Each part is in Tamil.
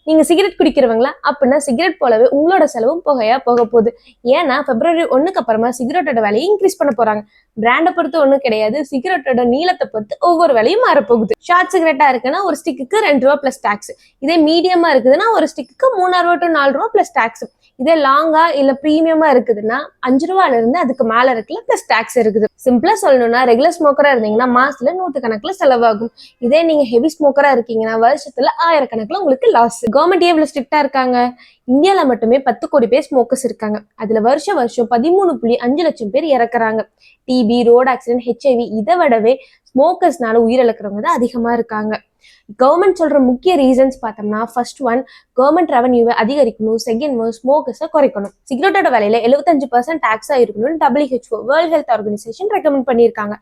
நீங்க சிகரெட் குடிக்கிறவங்களா அப்படின்னா சிகரெட் போலவே உங்களோட செலவும் புகையா போக போகுது. ஏன்னா February 1க்கு அப்புறமா சிகரெட்டோட விலையை இன்க்ரீஸ் பண்ண போறாங்க. பிராண்டை பொறுத்து ஒண்ணும் கிடையாது, சிகரெட்டோட நீளத்தை பொறுத்து ஒவ்வொரு விலையும் மாறப்போகுது. ஷார்ட் சிகரெட்டா இருக்குன்னா ஒரு ஸ்டிக்கு ₹2 பிளஸ் டாக்ஸ். இதே மீடியமா இருக்குதுன்னா ஒரு ஸ்டிக்கு ₹3 to ₹4 பிளஸ் டாக்ஸ். இதே லாங்கா இல்ல பிரீமியமா இருக்குதுன்னா ₹5 இருந்து அதுக்கு மேல இருக்குல்ல பிளஸ் டாக்ஸ் இருக்குது. சிம்பிளா சொல்லணும்னா ரெகுலர் ஸ்மோக்கரா இருந்தீங்கன்னா மாசத்துல 100 கணக்குல செலவாகும். இதே நீங்க ஹெவி ஸ்மோக்கரா இருக்கீங்கன்னா வருஷத்துல 1000 கணக்குல உங்களுக்கு லாஸ். கவர்மெண்ட் எவ்வளவு ஸ்ட்ரிக்டா இருக்காங்க? இந்தியால மட்டுமே 10 கோடி பேர் ஸ்மோக்கர்ஸ் இருக்காங்க. அதுல வருஷம் 13.5 லட்சம் பேர் இறக்குறாங்க. டிபி, ரோட் ஆக்சிடென்ட், HIV இதை விடவே ஸ்மோக்கர்ஸ்னால உயிரிழக்கிறவங்க தான் அதிகமா இருக்காங்க. கவர்மெண்ட் சொல்ற முக்கிய ரீசன்ஸ் பார்த்தோம்னா, ஃபர்ஸ்ட் ஒன் கவர்மெண்ட் ரெவன்யூவை அதிகரிக்கணும், செகண்ட் ஒன் ஸ்மோக்கர்ஸை குறைக்கணும். சிகரெட்டோட விலையில 75% டாக்ஸா இருக்கணும்னு WHO world health organisation recommend பண்ணியிருக்காங்க.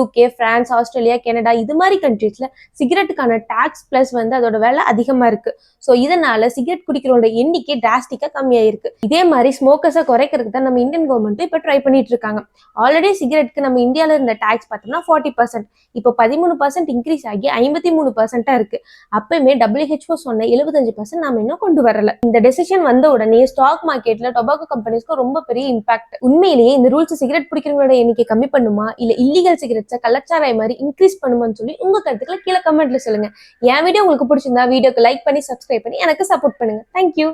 UK, பிரான்ஸ், ஆஸ்திரேலியா, கனடா இது மாதிரி கண்ட்ரீஸ்ல சிகரெட்டுக்கான டாக்ஸ் பிளஸ் அதோட விலை அதிகமா இருக்கு. ஸோ இதனால சிகரெட் குடிக்கிறவங்களோட எண்ணிக்கை டிராஸ்டிக்கா கம்மியாயிருக்கு. இதே மாதிரி ஸ்மோக்கர்ஸை குறைக்கிறதுக்கு தான் நம்ம இந்தியன் கவர்மெண்ட் இப்போ ட்ரை பண்ணிட்டு இருக்காங்க. ஆல்ரெடி சிகரெட்டுக்கு நம்ம இந்தியாவில இருந்த டாக்ஸ் பார்த்தோம்னா 40%, இப்போ 13% இன்க்ரீஸ் ஆகி 53% இருக்கு. அப்பயுமே WHO சொன்ன 75% நாம இன்னும் கொண்டு வரல. இந்த டெசிஷன் வந்த உடனே ஸ்டாக் மார்க்கெட்ல டொபாக்கோ கம்பெனிஸ்க்கு ரொம்ப பெரிய இம்பாக்ட். உண்மையிலேயே இந்த ரூல்ஸ் சிகரெட் பிடிக்கிறவங்களோட எண்ணிக்கை கம்மி பண்ணுமா இல்ல இல்லீகல் சிகரெட்ஸை கள்ளச்சாராய மாதிரி இன்க்ரீஸ் பண்ணுமான்னு சொல்லி உங்க கருத்துக்களை கீழே கமெண்ட்ல சொல்லுங்க. என் வீடியோ உங்களுக்கு பிடிச்சிருந்தா வீடியோக்கு லைக் பண்ணி சப்ஸ்கிரைப் பண்ணி எனக்கு சப்போர்ட் பண்ணுங்க. தேங்க்யூ.